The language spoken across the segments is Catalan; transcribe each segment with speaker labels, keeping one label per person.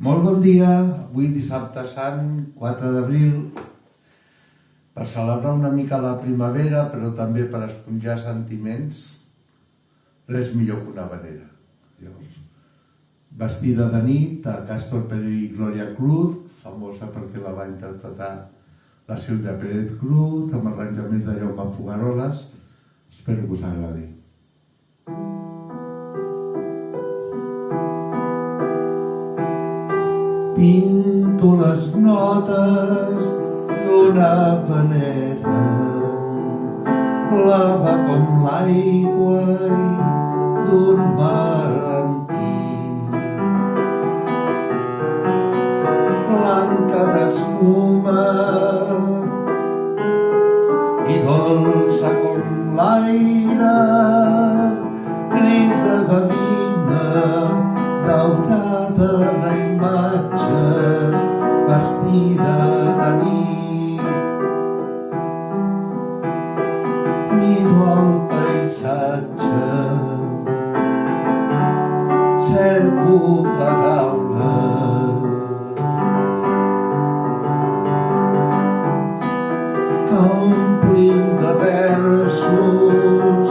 Speaker 1: Molt bon dia, avui dissabte sant, 4 d'abril, per celebrar una mica la primavera, però també per esponjar sentiments, res millor que una habanera. Vestida de nit, a Castor Pérez i Gloria Cruz, famosa perquè la va interpretar la Sílvia Pérez Cruz, amb arranjaments de Jaume Fogaroles. Espero que us agradi. Pinto les notes d'una habanera, blava com l'aigua d'un mar antic, blanca d'escuma i dolça com l'aire, gris de gavina, daurada d'imatges, vestida de nit. Miro el paisatge, cerco paraules que omplin de versos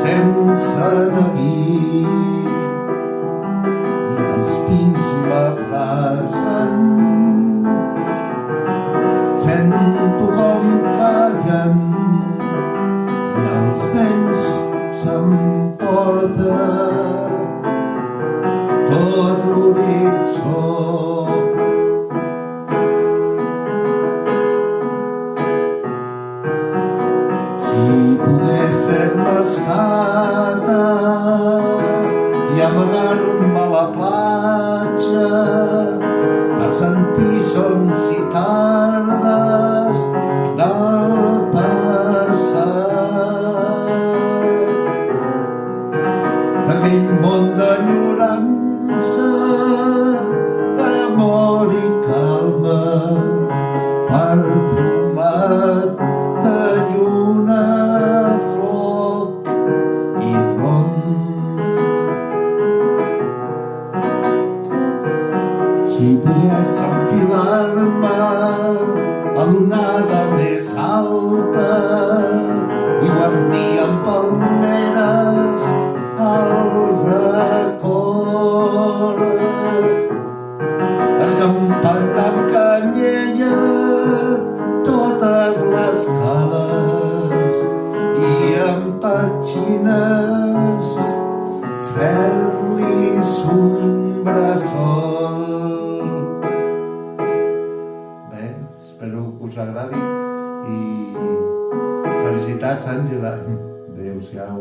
Speaker 1: sense neguit, i els pins m'abracen. Sento com callen i els vents s'emporten tot l'horitzó. Si pogués fer-me escata i amagar-me a la platja per sentir sons i tardes del passat, d'aquell món d'enyorança, d'amor i calma, perfumat de lluna, foc i rom. Si pogués enfilar-me a l'onada més alta i guarnir amb palmeres el record, escampant amb canyella totes les cales i amb petxines fer-li un bressol. Bé, espero que us agradi i felicitats, Àngela. Adéu-siau.